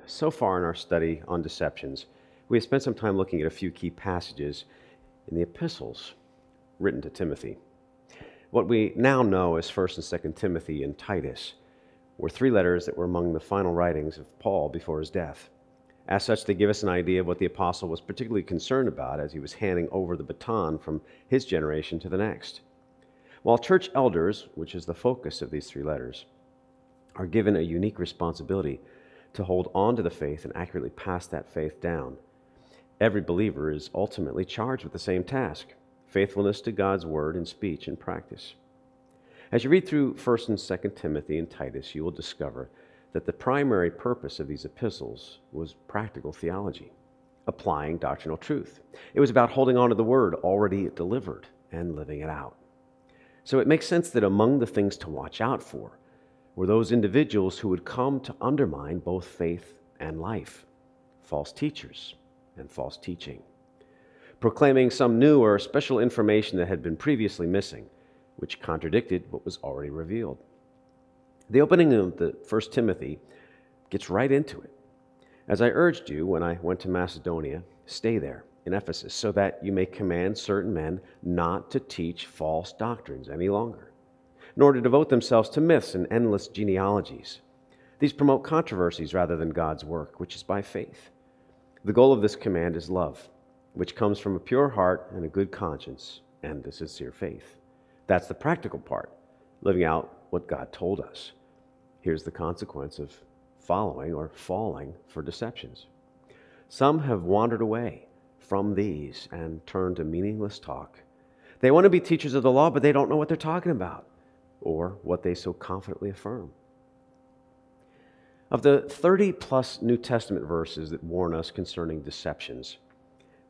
So far in our study on deceptions, we have spent some time looking at a few key passages in the epistles written to Timothy. What we now know as 1st and 2nd Timothy and Titus were three letters that were among the final writings of Paul before his death. As such, they give us an idea of what the apostle was particularly concerned about as he was handing over the baton from his generation to the next. While church elders, which is the focus of these three letters, are given a unique responsibility to hold on to the faith and accurately pass that faith down, every believer is ultimately charged with the same task: faithfulness to God's word in speech and practice. As you read through 1st and 2nd Timothy and Titus, you will discover that the primary purpose of these epistles was practical theology, applying doctrinal truth. It was about holding on to the word already delivered and living it out. So it makes sense that among the things to watch out for were those individuals who would come to undermine both faith and life: false teachers and false teaching, proclaiming some new or special information that had been previously missing, which contradicted what was already revealed. The opening of the 1st Timothy gets right into it. As I urged you when I went to Macedonia, stay there in Ephesus, so that you may command certain men not to teach false doctrines any longer, nor to devote themselves to myths and endless genealogies. These promote controversies rather than God's work, which is by faith. The goal of this command is love, which comes from a pure heart and a good conscience and a sincere faith. That's the practical part, living out what God told us. Here's the consequence of following or falling for deceptions. Some have wandered away from these and turned to meaningless talk. They want to be teachers of the law, but they don't know what they're talking about or what they so confidently affirm. Of the 30-plus New Testament verses that warn us concerning deceptions,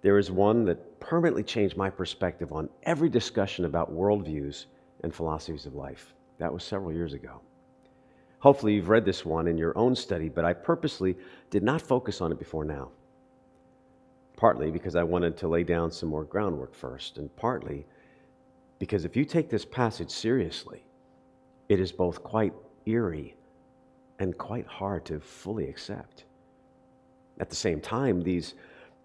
there is one that permanently changed my perspective on every discussion about worldviews and philosophies of life. That was several years ago. Hopefully you've read this one in your own study, but I purposely did not focus on it before now. Partly because I wanted to lay down some more groundwork first, and partly because if you take this passage seriously, it is both quite eerie and quite hard to fully accept. At the same time, these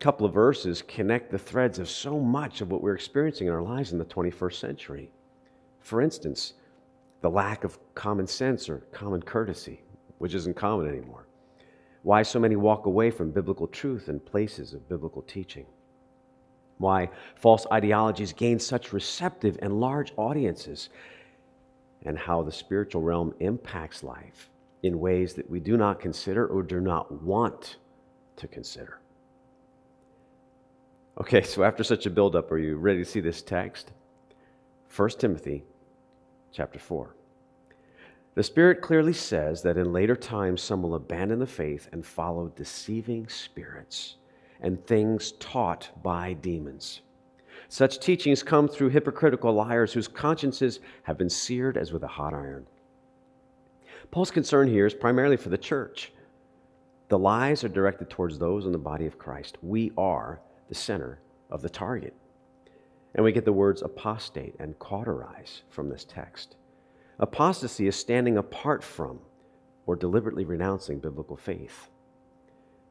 couple of verses connect the threads of so much of what we're experiencing in our lives in the 21st century. For instance, the lack of common sense or common courtesy, which isn't common anymore. Why so many walk away from biblical truth and places of biblical teaching. Why false ideologies gain such receptive and large audiences, and how the spiritual realm impacts life in ways that we do not consider or do not want to consider. Okay, so after such a buildup, are you ready to see this text? 1 Timothy chapter 4. The Spirit clearly says that in later times some will abandon the faith and follow deceiving spirits and things taught by demons. Such teachings come through hypocritical liars whose consciences have been seared as with a hot iron. Paul's concern here is primarily for the church. The lies are directed towards those in the body of Christ. We are the center of the target. And we get the words apostate and cauterize from this text. Apostasy is standing apart from or deliberately renouncing biblical faith.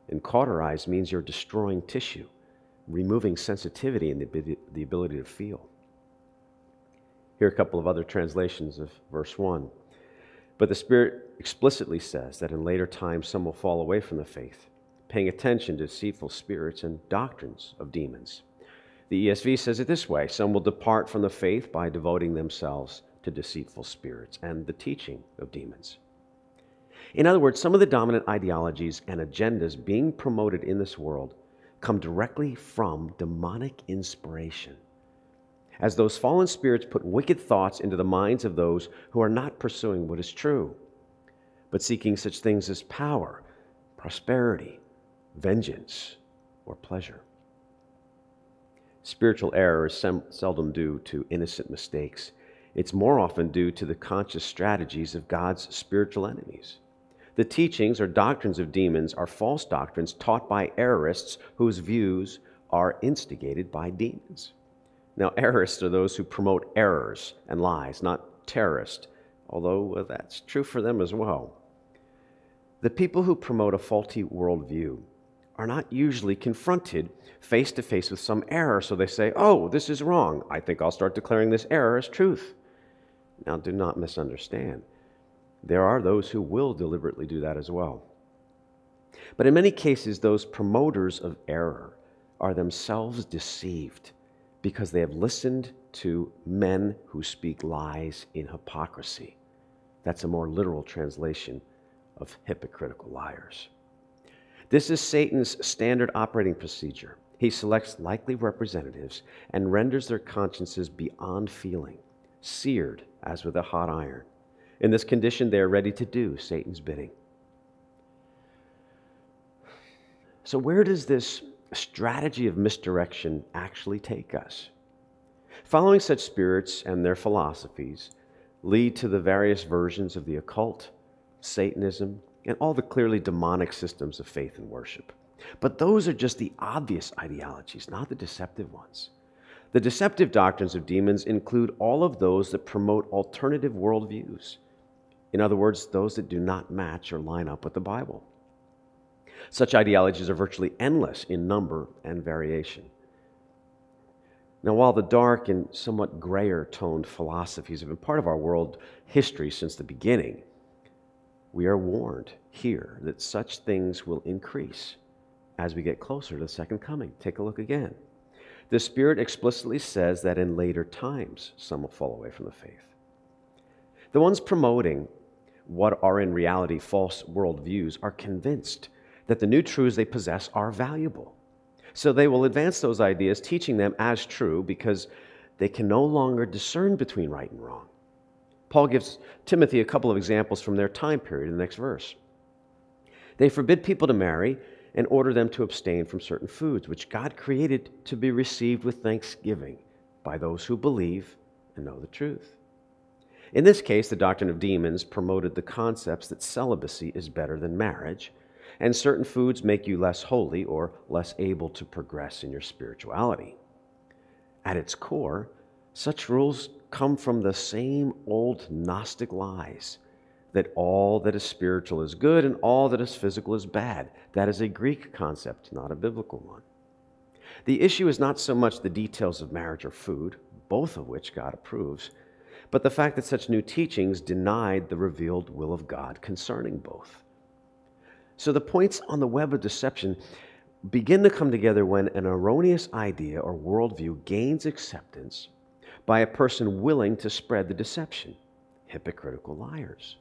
And cauterize means you're destroying tissue, removing sensitivity and the ability to feel. Here are a couple of other translations of verse 1. But the Spirit explicitly says that in later times some will fall away from the faith, paying attention to deceitful spirits and doctrines of demons. The ESV says it this way: some will depart from the faith by devoting themselves to deceitful spirits and the teaching of demons. In other words, some of the dominant ideologies and agendas being promoted in this world come directly from demonic inspiration, as those fallen spirits put wicked thoughts into the minds of those who are not pursuing what is true, but seeking such things as power, prosperity, vengeance, or pleasure. Spiritual error is seldom due to innocent mistakes. It's more often due to the conscious strategies of God's spiritual enemies. The teachings or doctrines of demons are false doctrines taught by errorists whose views are instigated by demons. Now, errorists are those who promote errors and lies, not terrorists, although that's true for them as well. The people who promote a faulty worldview are not usually confronted face to face with some error, so they say, "Oh, this is wrong. I think I'll start declaring this error as truth." Now, do not misunderstand. There are those who will deliberately do that as well. But in many cases, those promoters of error are themselves deceived because they have listened to men who speak lies in hypocrisy. That's a more literal translation of hypocritical liars. This is Satan's standard operating procedure. He selects likely representatives and renders their consciences beyond feeling, seared as with a hot iron. In this condition, they are ready to do Satan's bidding. So where does this strategy of misdirection actually take us? Following such spirits and their philosophies lead to the various versions of the occult, Satanism, and all the clearly demonic systems of faith and worship. But those are just the obvious ideologies, not the deceptive ones. The deceptive doctrines of demons include all of those that promote alternative worldviews. In other words, those that do not match or line up with the Bible. Such ideologies are virtually endless in number and variation. Now, while the dark and somewhat grayer-toned philosophies have been part of our world history since the beginning, we are warned here that such things will increase as we get closer to the second coming. Take a look again. The Spirit explicitly says that in later times, some will fall away from the faith. The ones promoting what are in reality false worldviews are convinced that the new truths they possess are valuable. So they will advance those ideas, teaching them as true because they can no longer discern between right and wrong. Paul gives Timothy a couple of examples from their time period in the next verse. They forbid people to marry and order them to abstain from certain foods, which God created to be received with thanksgiving by those who believe and know the truth. In this case, the doctrine of demons promoted the concepts that celibacy is better than marriage, and certain foods make you less holy or less able to progress in your spirituality. At its core, such rules come from the same old Gnostic lies that all that is spiritual is good and all that is physical is bad. That is a Greek concept, not a biblical one. The issue is not so much the details of marriage or food, both of which God approves, but the fact that such new teachings denied the revealed will of God concerning both. So the points on the web of deception begin to come together when an erroneous idea or worldview gains acceptance by a person willing to spread the deception, hypocritical liars.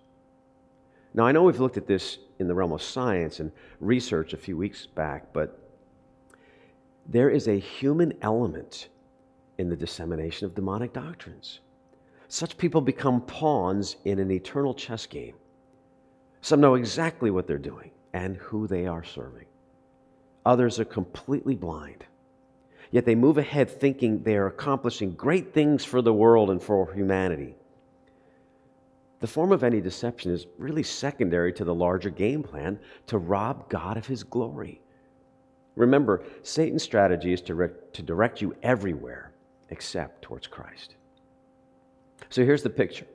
Now, I know we've looked at this in the realm of science and research a few weeks back, but there is a human element in the dissemination of demonic doctrines. Such people become pawns in an eternal chess game. Some know exactly what they're doing and who they are serving. Others are completely blind. Yet they move ahead thinking they are accomplishing great things for the world and for humanity. The form of any deception is really secondary to the larger game plan to rob God of His glory. Remember, Satan's strategy is to direct you everywhere except towards Christ. So here's the picture.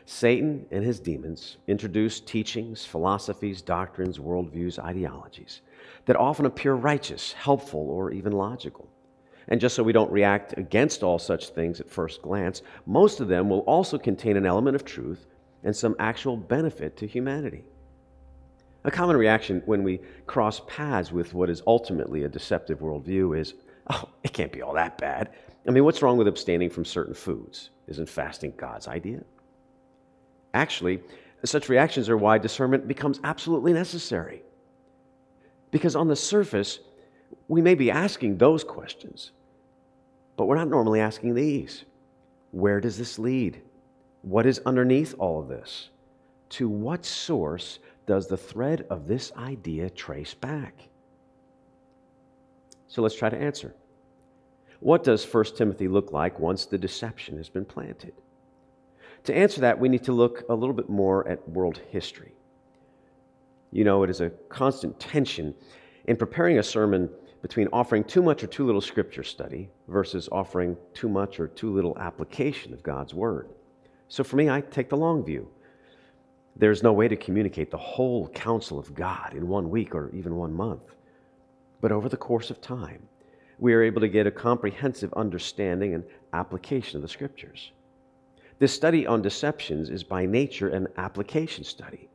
Satan and his demons introduce teachings, philosophies, doctrines, worldviews, ideologies that often appear righteous, helpful, or even logical. And just so we don't react against all such things at first glance, most of them will also contain an element of truth and some actual benefit to humanity. A common reaction when we cross paths with what is ultimately a deceptive worldview is, "Oh, it can't be all that bad. I mean, what's wrong with abstaining from certain foods? Isn't fasting God's idea?" Actually, such reactions are why discernment becomes absolutely necessary. Because on the surface, we may be asking those questions, but we're not normally asking these. Where does this lead? What is underneath all of this? To what source does the thread of this idea trace back? So let's try to answer. What does 1 Timothy look like once the deception has been planted? To answer that, we need to look a little bit more at world history. You know, it is a constant tension in preparing a sermon between offering too much or too little scripture study versus offering too much or too little application of God's Word. So for me, I take the long view. There's no way to communicate the whole counsel of God in 1 week or even 1 month. But over the course of time, we are able to get a comprehensive understanding and application of the Scriptures. This study on deceptions is by nature an application study.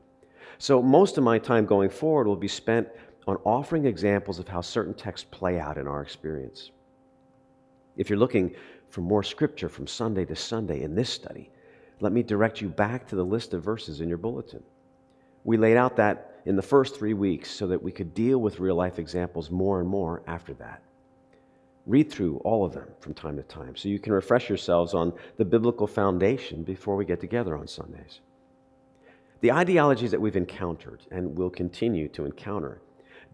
So most of my time going forward will be spent on offering examples of how certain texts play out in our experience. If you're looking for more Scripture from Sunday to Sunday in this study, let me direct you back to the list of verses in your bulletin. We laid out that in the first 3 weeks so that we could deal with real-life examples more and more after that. Read through all of them from time to time so you can refresh yourselves on the biblical foundation before we get together on Sundays. The ideologies that we've encountered and will continue to encounter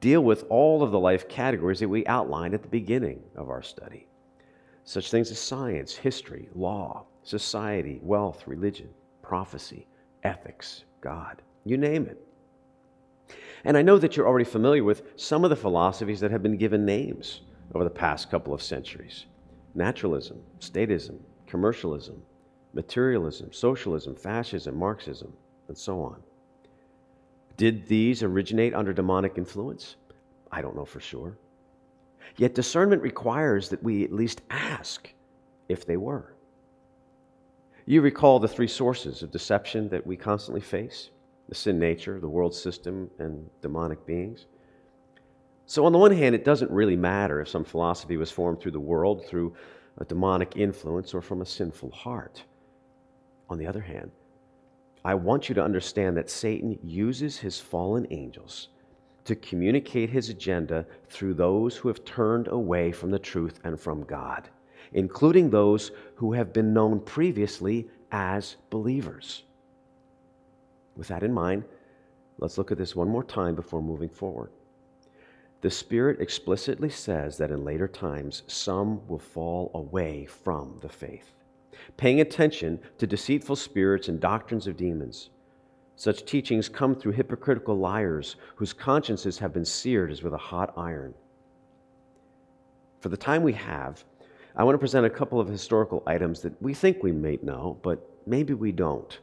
deal with all of the life categories that we outlined at the beginning of our study. Such things as science, history, law, society, wealth, religion, prophecy, ethics, God, you name it. And I know that you're already familiar with some of the philosophies that have been given names over the past couple of centuries: naturalism, statism, commercialism, materialism, socialism, fascism, Marxism, and so on. Did these originate under demonic influence? I don't know for sure. Yet discernment requires that we at least ask if they were. You recall the three sources of deception that we constantly face: the sin nature, the world system, and demonic beings. So on the one hand, it doesn't really matter if some philosophy was formed through the world, through a demonic influence, or from a sinful heart. On the other hand, I want you to understand that Satan uses his fallen angels to communicate his agenda through those who have turned away from the truth and from God, including those who have been known previously as believers. With that in mind, let's look at this one more time before moving forward. The Spirit explicitly says that in later times, some will fall away from the faith, paying attention to deceitful spirits and doctrines of demons. Such teachings come through hypocritical liars whose consciences have been seared as with a hot iron. For the time we have, I want to present a couple of historical items that we think we may know, but maybe we don't.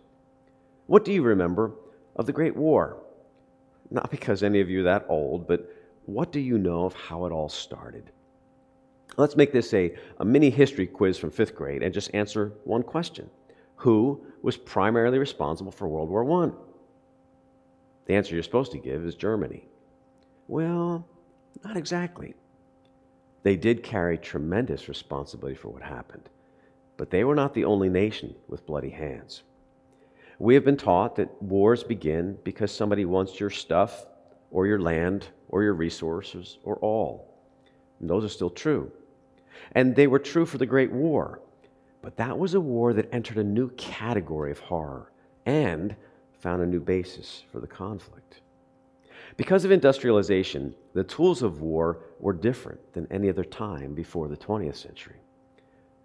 What do you remember of the Great War? Not because any of you are that old, but what do you know of how it all started? Let's make this a mini history quiz from 5th grade and just answer one question. Who was primarily responsible for World War I? The answer you're supposed to give is Germany. Well, not exactly. They did carry tremendous responsibility for what happened, but they were not the only nation with bloody hands. We have been taught that wars begin because somebody wants your stuff or your land or your resources or all. And those are still true. And they were true for the Great War. But that was a war that entered a new category of horror and found a new basis for the conflict. Because of industrialization, the tools of war were different than any other time before the 20th century.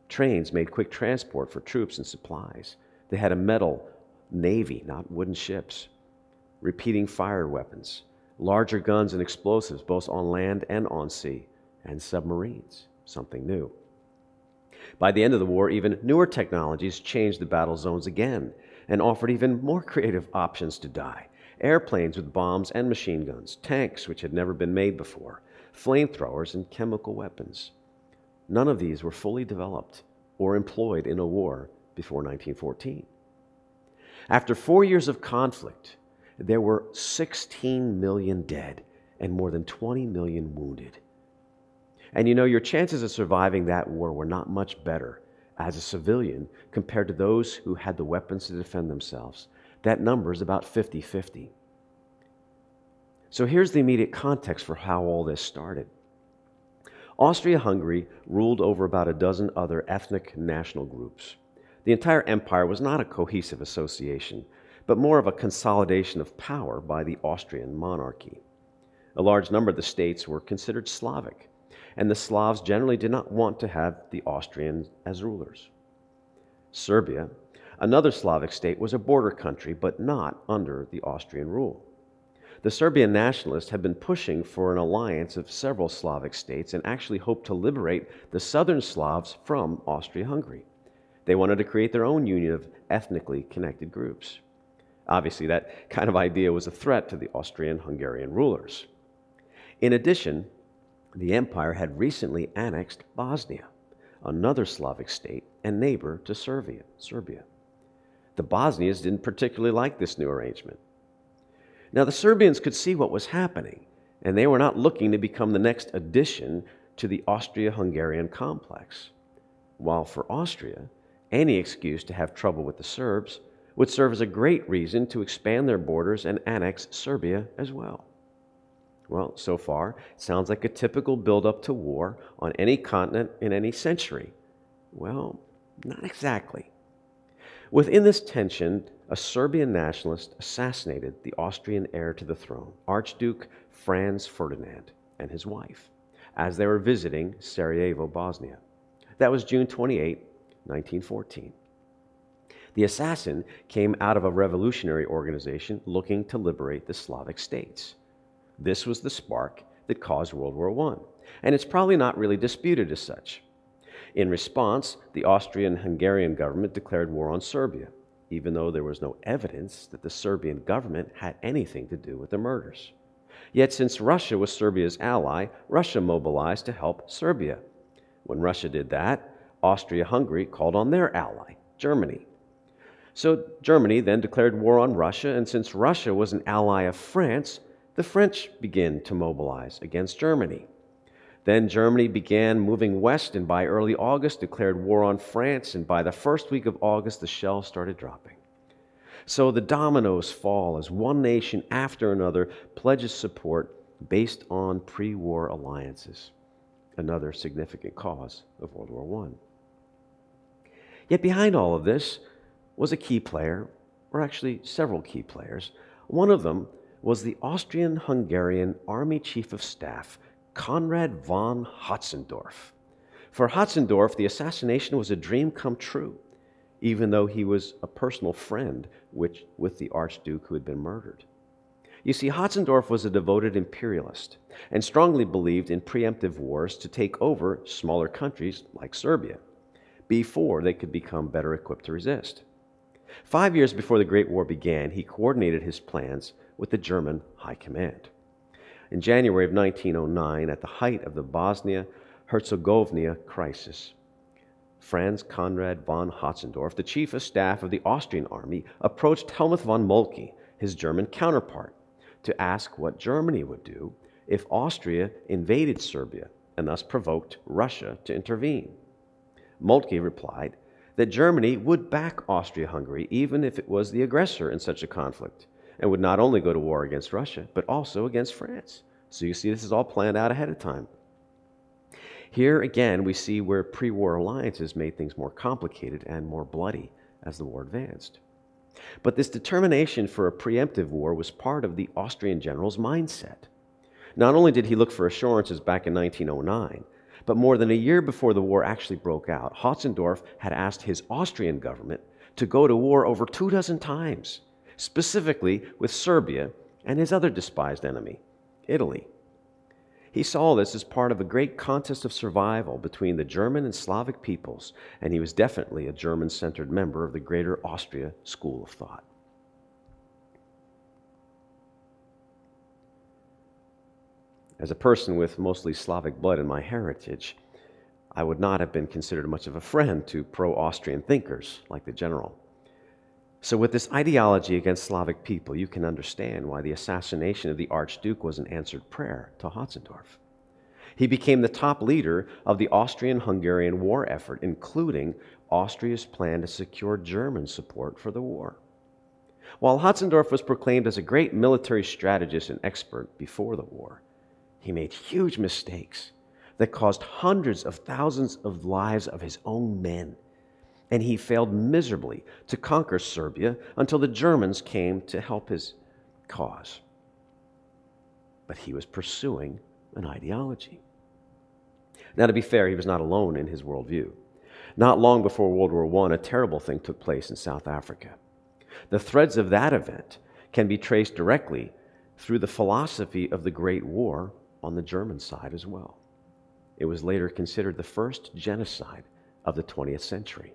Trains made quick transport for troops and supplies. They had a metal navy, not wooden ships. Repeating fire weapons, larger guns and explosives both on land and on sea, and submarines, something new. By the end of the war, even newer technologies changed the battle zones again and offered even more creative options to die. Airplanes with bombs and machine guns, tanks which had never been made before, flamethrowers and chemical weapons. None of these were fully developed or employed in a war before 1914. After 4 years of conflict, there were 16 million dead and more than 20 million wounded. And you know, your chances of surviving that war were not much better as a civilian compared to those who had the weapons to defend themselves. That number is about 50-50. So here's the immediate context for how all this started. Austria-Hungary ruled over about a dozen other ethnic national groups. The entire empire was not a cohesive association, but more of a consolidation of power by the Austrian monarchy. A large number of the states were considered Slavic, and the Slavs generally did not want to have the Austrians as rulers. Serbia, another Slavic state, was a border country, but not under the Austrian rule. The Serbian nationalists had been pushing for an alliance of several Slavic states and actually hoped to liberate the southern Slavs from Austria-Hungary. They wanted to create their own union of ethnically connected groups. Obviously, that kind of idea was a threat to the Austrian-Hungarian rulers. In addition, the empire had recently annexed Bosnia, another Slavic state and neighbor to Serbia. The Bosnians didn't particularly like this new arrangement. Now, the Serbians could see what was happening, and they were not looking to become the next addition to the Austria-Hungarian complex. While for Austria, any excuse to have trouble with the Serbs would serve as a great reason to expand their borders and annex Serbia as well. Well, so far, it sounds like a typical build-up to war on any continent in any century. Well, not exactly. Within this tension, a Serbian nationalist assassinated the Austrian heir to the throne, Archduke Franz Ferdinand, and his wife, as they were visiting Sarajevo, Bosnia. That was June 28, 1914. The assassin came out of a revolutionary organization looking to liberate the Slavic states. This was the spark that caused World War I, and it's probably not really disputed as such. In response, the Austrian-Hungarian government declared war on Serbia, even though there was no evidence that the Serbian government had anything to do with the murders. Yet since Russia was Serbia's ally, Russia mobilized to help Serbia. When Russia did that, Austria-Hungary called on their ally, Germany. So Germany then declared war on Russia, and since Russia was an ally of France, the French began to mobilize against Germany. Then Germany began moving west, and by early August declared war on France, and by the first week of August, the shells started dropping. So the dominoes fall as one nation after another pledges support based on pre-war alliances, another significant cause of World War I. Yet behind all of this was a key player, or actually several key players. One of them was the Austrian-Hungarian Army Chief of Staff, Konrad von Hötzendorf. For Hötzendorf, the assassination was a dream come true, even though he was a personal friend with the Archduke who had been murdered. You see, Hötzendorf was a devoted imperialist and strongly believed in preemptive wars to take over smaller countries like Serbia before they could become better equipped to resist. 5 years before the Great War began, he coordinated his plans with the German High Command. In January of 1909, at the height of the Bosnia-Herzegovina crisis, Franz Conrad von Hötzendorf, the chief of staff of the Austrian army, approached Helmuth von Moltke, his German counterpart, to ask what Germany would do if Austria invaded Serbia and thus provoked Russia to intervene. Moltke replied that Germany would back Austria-Hungary even if it was the aggressor in such a conflict, and would not only go to war against Russia, but also against France. So you see, this is all planned out ahead of time. Here again, we see where pre-war alliances made things more complicated and more bloody as the war advanced. But this determination for a preemptive war was part of the Austrian general's mindset. Not only did he look for assurances back in 1909, but more than a year before the war actually broke out, Hötzendorf had asked his Austrian government to go to war over 24 times, specifically with Serbia and his other despised enemy, Italy. He saw this as part of a great contest of survival between the German and Slavic peoples, and he was definitely a German-centered member of the Greater Austria school of thought. As a person with mostly Slavic blood in my heritage, I would not have been considered much of a friend to pro-Austrian thinkers like the general. So with this ideology against Slavic people, you can understand why the assassination of the Archduke was an answered prayer to Hötzendorf. He became the top leader of the Austrian-Hungarian war effort, including Austria's plan to secure German support for the war. While Hötzendorf was proclaimed as a great military strategist and expert before the war, he made huge mistakes that caused hundreds of thousands of lives of his own men. And he failed miserably to conquer Serbia until the Germans came to help his cause. But he was pursuing an ideology. Now, to be fair, he was not alone in his worldview. Not long before World War I, a terrible thing took place in South Africa. The threads of that event can be traced directly through the philosophy of the Great War on the German side as well. It was later considered the first genocide of the 20th century.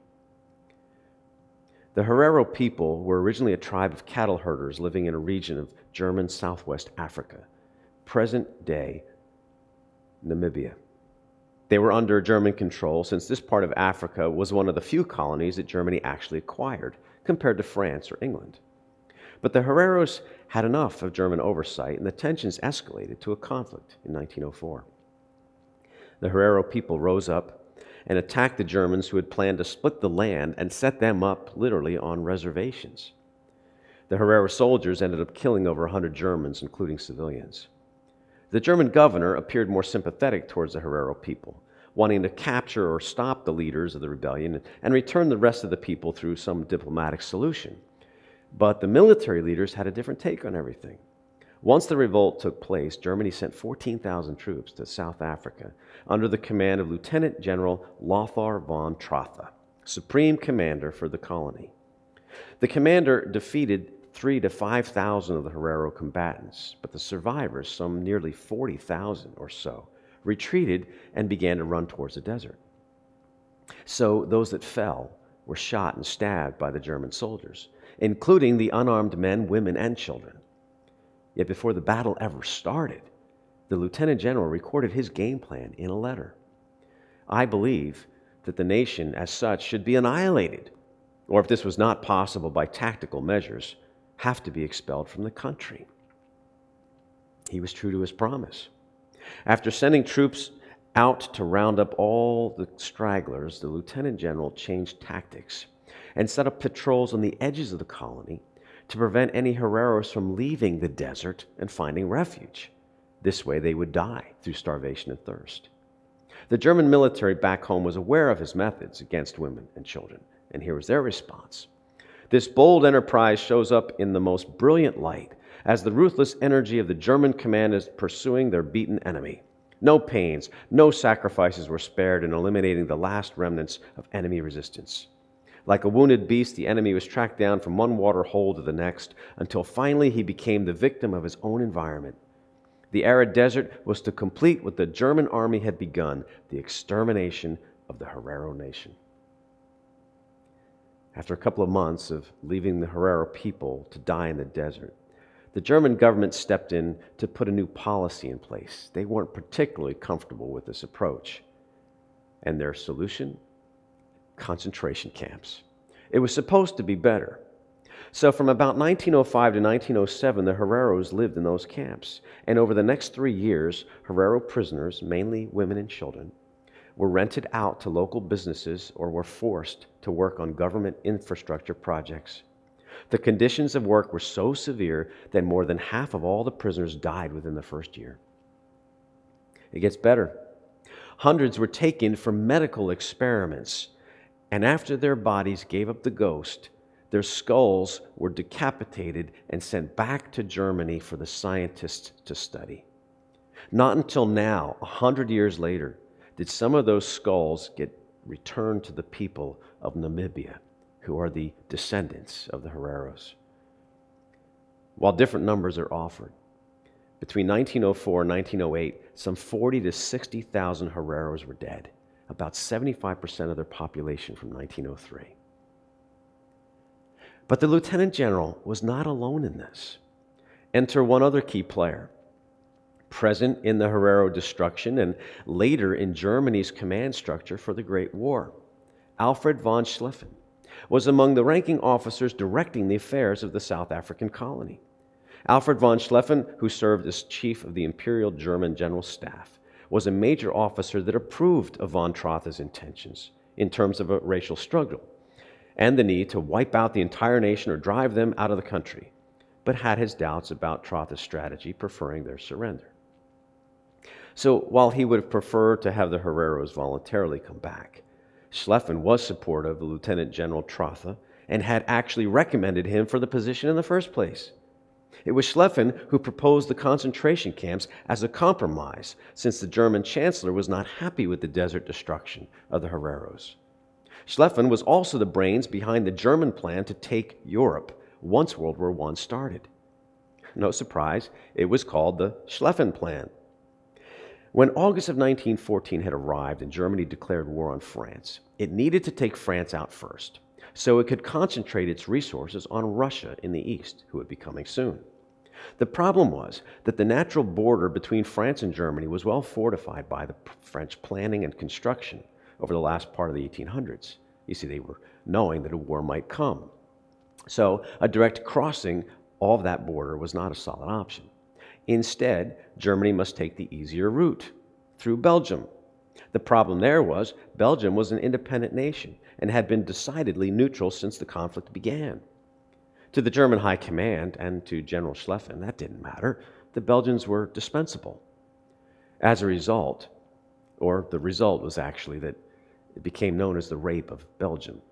The Herero people were originally a tribe of cattle herders living in a region of German Southwest Africa, present-day Namibia. They were under German control since this part of Africa was one of the few colonies that Germany actually acquired, compared to France or England. But the Hereros had enough of German oversight, and the tensions escalated to a conflict in 1904. The Herero people rose up and attacked the Germans who had planned to split the land and set them up literally on reservations. The Herero soldiers ended up killing over 100 Germans, including civilians. The German governor appeared more sympathetic towards the Herero people, wanting to capture or stop the leaders of the rebellion and return the rest of the people through some diplomatic solution. But the military leaders had a different take on everything. Once the revolt took place, Germany sent 14,000 troops to South Africa under the command of Lieutenant General Lothar von Trotha, supreme commander for the colony. The commander defeated 3,000 to 5,000 of the Herero combatants, but the survivors, some nearly 40,000 or so, retreated and began to run towards the desert. So those that fell were shot and stabbed by the German soldiers, including the unarmed men, women, and children. Yet before the battle ever started, the lieutenant general recorded his game plan in a letter. I believe that the nation as such should be annihilated, or if this was not possible by tactical measures, have to be expelled from the country. He was true to his promise. After sending troops out to round up all the stragglers, the lieutenant general changed tactics and set up patrols on the edges of the colony to prevent any Hereros from leaving the desert and finding refuge. This way they would die through starvation and thirst. The German military back home was aware of his methods against women and children, and here was their response. This bold enterprise shows up in the most brilliant light as the ruthless energy of the German command is pursuing their beaten enemy. No pains, no sacrifices were spared in eliminating the last remnants of enemy resistance. Like a wounded beast, the enemy was tracked down from one water hole to the next until finally he became the victim of his own environment. The arid desert was to complete what the German army had begun, the extermination of the Herero nation. After a couple of months of leaving the Herero people to die in the desert, the German government stepped in to put a new policy in place. They weren't particularly comfortable with this approach. And their solution? Concentration camps. It was supposed to be better. So from about 1905 to 1907, the Hereros lived in those camps. And over the next 3 years, Herero prisoners, mainly women and children, were rented out to local businesses or were forced to work on government infrastructure projects. The conditions of work were so severe that more than half of all the prisoners died within the first year. It gets better. Hundreds were taken for medical experiments, and after their bodies gave up the ghost, their skulls were decapitated and sent back to Germany for the scientists to study. Not until now, 100 years later, did some of those skulls get returned to the people of Namibia, who are the descendants of the Hereros. While different numbers are offered, between 1904 and 1908, some 40,000 to 60,000 Hereros were dead, about 75% of their population from 1903. But the lieutenant general was not alone in this. Enter one other key player, present in the Herero destruction and later in Germany's command structure for the Great War. Alfred von Schlieffen was among the ranking officers directing the affairs of the South African colony. Alfred von Schlieffen, who served as chief of the Imperial German General Staff, was a major officer that approved of von Trotha's intentions in terms of a racial struggle and the need to wipe out the entire nation or drive them out of the country, but had his doubts about Trotha's strategy, preferring their surrender. So while he would have preferred to have the Hereros voluntarily come back, Schlieffen was supportive of Lieutenant General Trotha and had actually recommended him for the position in the first place. It was Schlieffen who proposed the concentration camps as a compromise, since the German chancellor was not happy with the desert destruction of the Hereros. Schlieffen was also the brains behind the German plan to take Europe once World War I started. No surprise, it was called the Schlieffen Plan. When August of 1914 had arrived and Germany declared war on France, it needed to take France out first. so it could concentrate its resources on Russia in the east, who would be coming soon. The problem was that the natural border between France and Germany was well fortified by the French planning and construction over the last part of the 1800s. You see, they were knowing that a war might come. So a direct crossing of that border was not a solid option. Instead, Germany must take the easier route through Belgium. The problem there was Belgium was an independent nation and had been decidedly neutral since the conflict began. To the German High Command and to General Schlieffen, that didn't matter. The Belgians were dispensable. As a result, or the result was actually that it became known as the Rape of Belgium.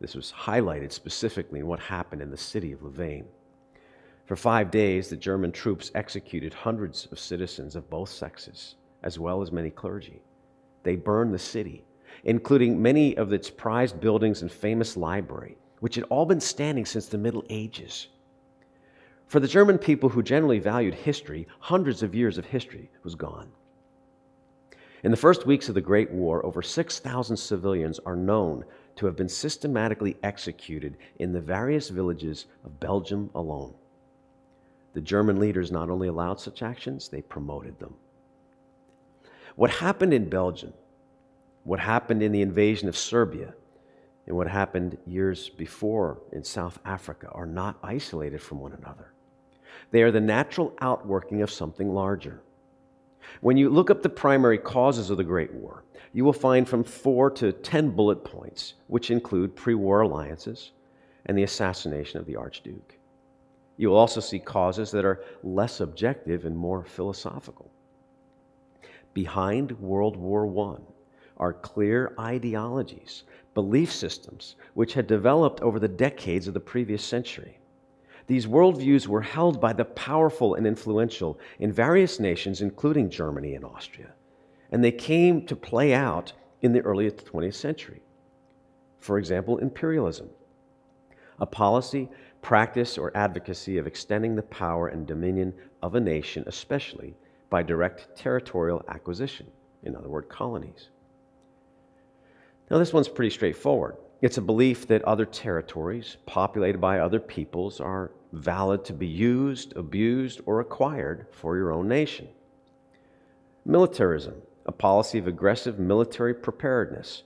This was highlighted specifically in what happened in the city of Louvain. For 5 days, the German troops executed hundreds of citizens of both sexes, as well as many clergy. They burned the city, including many of its prized buildings and famous library, which had all been standing since the Middle Ages. For the German people who generally valued history, hundreds of years of history was gone. In the first weeks of the Great War, over 6,000 civilians are known to have been systematically executed in the various villages of Belgium alone. The German leaders not only allowed such actions, they promoted them. What happened in Belgium, what happened in the invasion of Serbia, and what happened years before in South Africa are not isolated from one another. They are the natural outworking of something larger. When you look up the primary causes of the Great War, you will find from 4 to 10 bullet points, which include pre-war alliances and the assassination of the Archduke. You will also see causes that are less objective and more philosophical. Behind World War I are clear ideologies, belief systems, which had developed over the decades of the previous century. These worldviews were held by the powerful and influential in various nations, including Germany and Austria, and they came to play out in the early 20th century. For example, imperialism, a policy, practice, or advocacy of extending the power and dominion of a nation, especially by direct territorial acquisition, in other words, colonies. Now, this one's pretty straightforward. It's a belief that other territories populated by other peoples are valid to be used, abused, or acquired for your own nation. Militarism, a policy of aggressive military preparedness,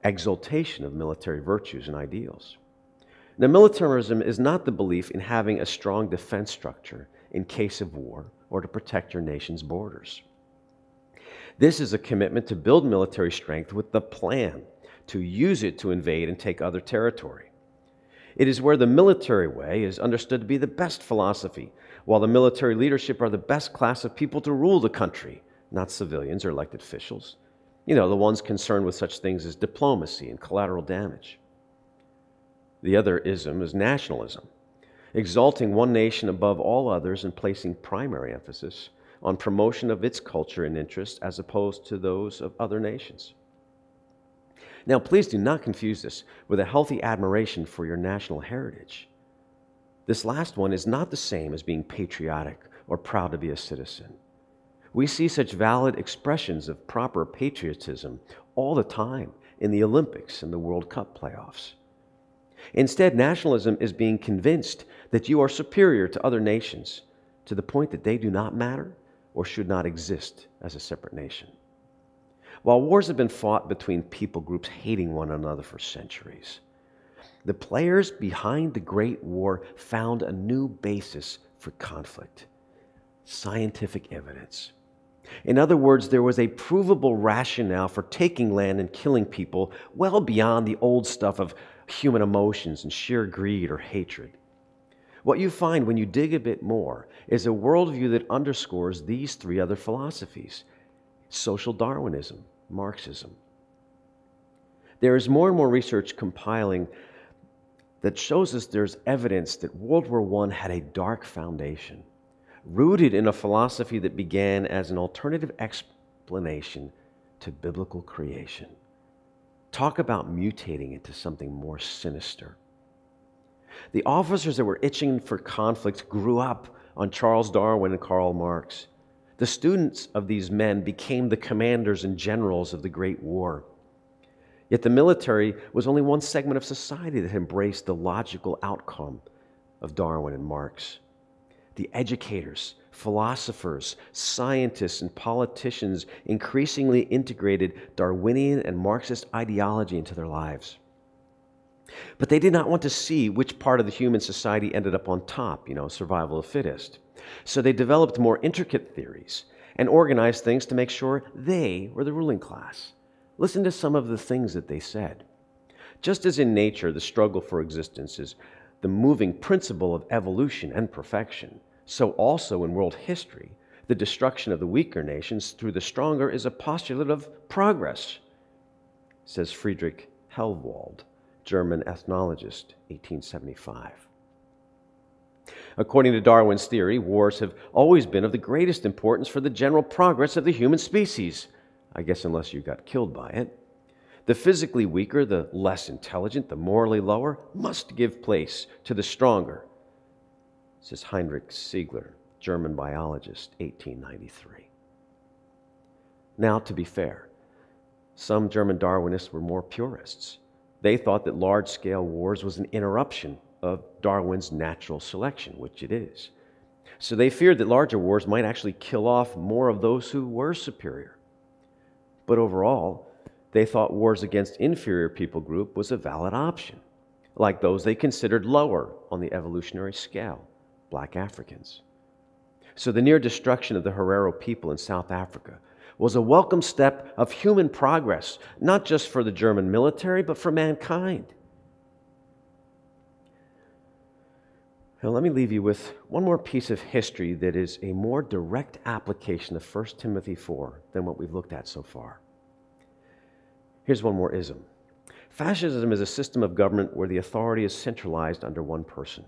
exaltation of military virtues and ideals. Now, militarism is not the belief in having a strong defense structure in case of war or to protect your nation's borders. This is a commitment to build military strength with the plan to use it to invade and take other territory. It is where the military way is understood to be the best philosophy, while the military leadership are the best class of people to rule the country, not civilians or elected officials. You know, the ones concerned with such things as diplomacy and collateral damage. The other ism is nationalism, exalting one nation above all others and placing primary emphasis on promotion of its culture and interests as opposed to those of other nations. Now, please do not confuse this with a healthy admiration for your national heritage. This last one is not the same as being patriotic or proud to be a citizen. We see such valid expressions of proper patriotism all the time in the Olympics and the World Cup playoffs. Instead, nationalism is being convinced that you are superior to other nations to the point that they do not matter or should not exist as a separate nation. While wars have been fought between people groups hating one another for centuries, the players behind the Great War found a new basis for conflict: scientific evidence. In other words, there was a provable rationale for taking land and killing people well beyond the old stuff of human emotions and sheer greed or hatred. What you find when you dig a bit more is a worldview that underscores these 3 other philosophies: social Darwinism, Marxism. There is more and more research compiling that shows us there's evidence that World War I had a dark foundation, rooted in a philosophy that began as an alternative explanation to biblical creation. Talk about mutating into something more sinister. The officers that were itching for conflict grew up on Charles Darwin and Karl Marx. The students of these men became the commanders and generals of the Great War. Yet the military was only one segment of society that embraced the logical outcome of Darwin and Marx. The educators, philosophers, scientists, and politicians increasingly integrated Darwinian and Marxist ideology into their lives. But they did not want to see which part of the human society ended up on top, survival of the fittest. So they developed more intricate theories and organized things to make sure they were the ruling class. Listen to some of the things that they said. Just as in nature, the struggle for existence is the moving principle of evolution and perfection, so also in world history, the destruction of the weaker nations through the stronger is a postulate of progress, says Friedrich Hellwald, German ethnologist, 1875. According to Darwin's theory, wars have always been of the greatest importance for the general progress of the human species. I guess unless you got killed by it. The physically weaker, the less intelligent, the morally lower, must give place to the stronger, says Heinrich Siegler, German biologist, 1893. Now, to be fair, some German Darwinists were more purists. They thought that large-scale wars was an interruption of Darwin's natural selection, which it is. So they feared that larger wars might actually kill off more of those who were superior. But overall, they thought wars against inferior people group was a valid option, like those they considered lower on the evolutionary scale, black Africans. So the near destruction of the Herero people in South Africa was a welcome step of human progress, not just for the German military, but for mankind. Now, let me leave you with one more piece of history that is a more direct application of 1 Timothy 4 than what we've looked at so far. Here's one more ism. Fascism is a system of government where the authority is centralized under one person.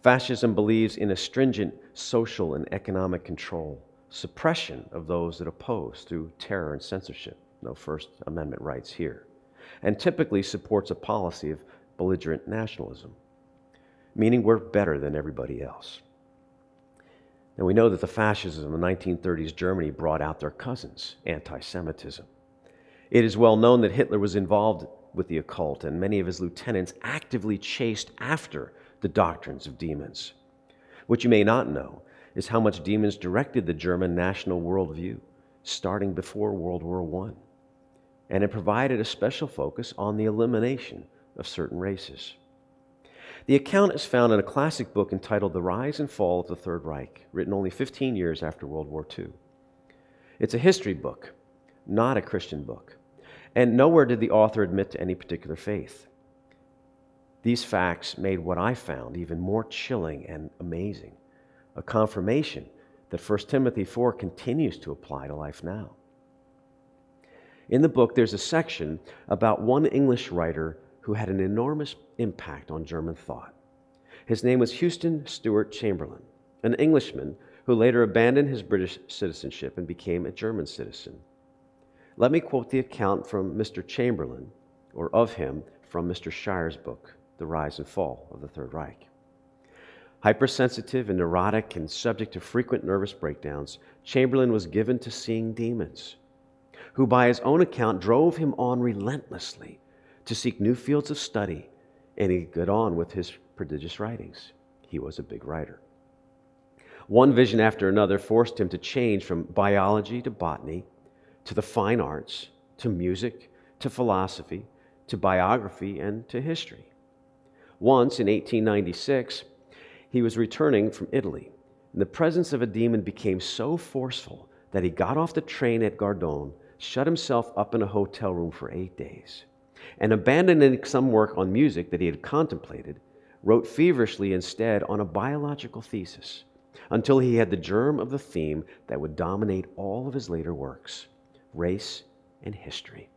Fascism believes in a stringent social and economic control, suppression of those that oppose through terror and censorship. No First Amendment rights here. And typically supports a policy of belligerent nationalism, meaning we're better than everybody else. And we know that the fascism of the 1930s Germany brought out their cousins, anti-Semitism. It is well known that Hitler was involved with the occult, and many of his lieutenants actively chased after the doctrines of demons. What you may not know is how much demons directed the German national worldview, starting before World War I. And it provided a special focus on the elimination of certain races. The account is found in a classic book entitled The Rise and Fall of the Third Reich, written only 15 years after World War II. It's a history book, not a Christian book, and nowhere did the author admit to any particular faith. These facts made what I found even more chilling and amazing, a confirmation that 1 Timothy 4 continues to apply to life now. In the book, there's a section about one English writer who had an enormous impact on German thought. His name was Houston Stewart Chamberlain, an Englishman who later abandoned his British citizenship and became a German citizen. Let me quote the account from Mr. Chamberlain, or of him, from Mr. Shire's book, The Rise and Fall of the Third Reich. Hypersensitive and neurotic and subject to frequent nervous breakdowns, Chamberlain was given to seeing demons, who by his own account drove him on relentlessly to seek new fields of study, and he got on with his prodigious writings. He was a big writer. One vision after another forced him to change from biology to botany, to the fine arts, to music, to philosophy, to biography, and to history. Once, in 1896, he was returning from Italy, and the presence of a demon became so forceful that he got off the train at Gardone, shut himself up in a hotel room for 8 days, and abandoning some work on music that he had contemplated, wrote feverishly instead on a biological thesis, until he had the germ of the theme that would dominate all of his later works: race and history.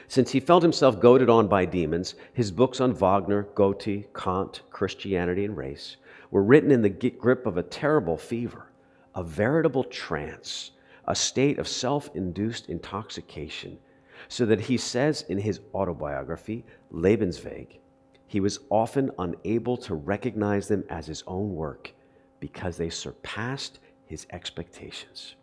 Since he felt himself goaded on by demons, his books on Wagner, Goethe, Kant, Christianity, and race were written in the grip of a terrible fever, a veritable trance, a state of self-induced intoxication, so that he says in his autobiography, Lebensweg, he was often unable to recognize them as his own work because they surpassed his expectations.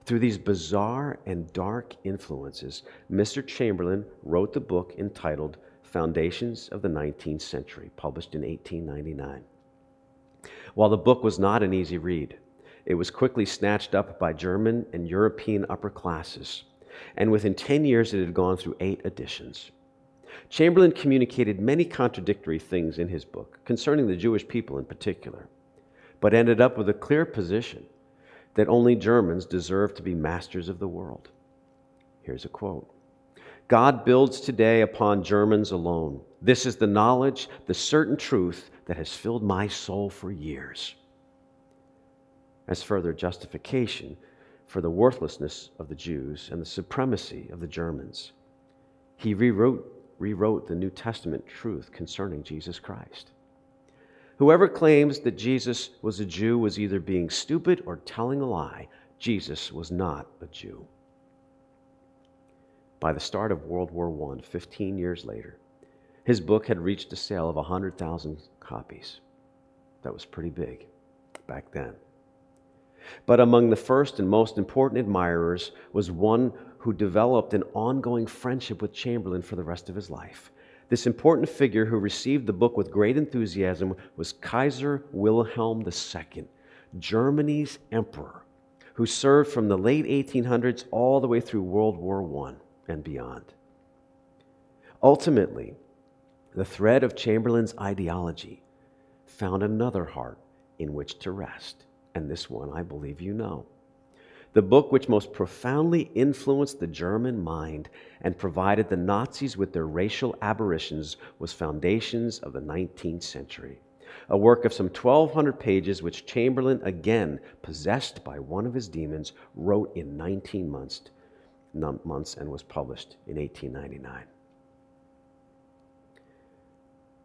Through these bizarre and dark influences, Mr. Chamberlain wrote the book entitled Foundations of the 19th Century, published in 1899. While the book was not an easy read, it was quickly snatched up by German and European upper classes, and within 10 years it had gone through 8 editions. Chamberlain communicated many contradictory things in his book, concerning the Jewish people in particular, but ended up with a clear position that only Germans deserve to be masters of the world. Here's a quote. God builds today upon Germans alone. This is the knowledge, the certain truth that has filled my soul for years. As further justification for the worthlessness of the Jews and the supremacy of the Germans, he rewrote the New Testament truth concerning Jesus Christ. Whoever claims that Jesus was a Jew was either being stupid or telling a lie. Jesus was not a Jew. By the start of World War I, 15 years later, his book had reached a sale of 100,000 copies. That was pretty big back then. But among the first and most important admirers was one who developed an ongoing friendship with Chamberlain for the rest of his life. This important figure who received the book with great enthusiasm was Kaiser Wilhelm II, Germany's emperor, who served from the late 1800s all the way through World War I and beyond. Ultimately, the thread of Chamberlain's ideology found another heart in which to rest, and this one I believe you know. The book which most profoundly influenced the German mind and provided the Nazis with their racial aberrations was Foundations of the 19th Century, a work of some 1,200 pages which Chamberlain, again possessed by one of his demons, wrote in 19 months and was published in 1899.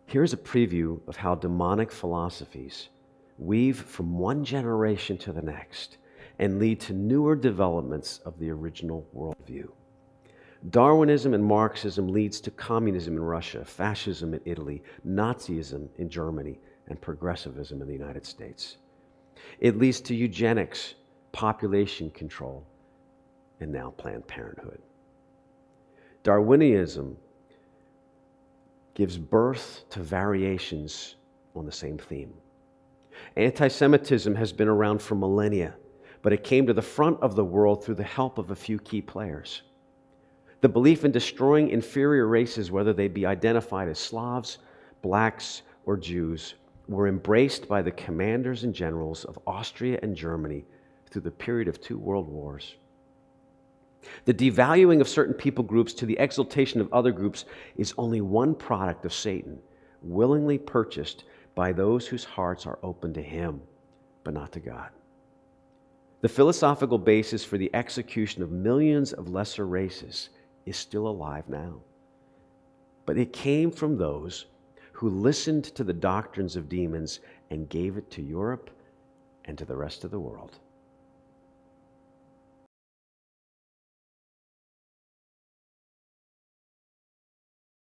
Here's a preview of how demonic philosophies weave from one generation to the next and lead to newer developments of the original worldview. Darwinism and Marxism leads to communism in Russia, fascism in Italy, Nazism in Germany, and progressivism in the United States. It leads to eugenics, population control, and now Planned Parenthood. Darwinism gives birth to variations on the same theme. Anti-Semitism has been around for millennia, but it came to the front of the world through the help of a few key players. The belief in destroying inferior races, whether they be identified as Slavs, blacks, or Jews, were embraced by the commanders and generals of Austria and Germany through the period of 2 world wars. The devaluing of certain people groups to the exaltation of other groups is only one product of Satan, willingly purchased by those whose hearts are open to him, but not to God. The philosophical basis for the execution of millions of lesser races is still alive now. But it came from those who listened to the doctrines of demons and gave it to Europe and to the rest of the world.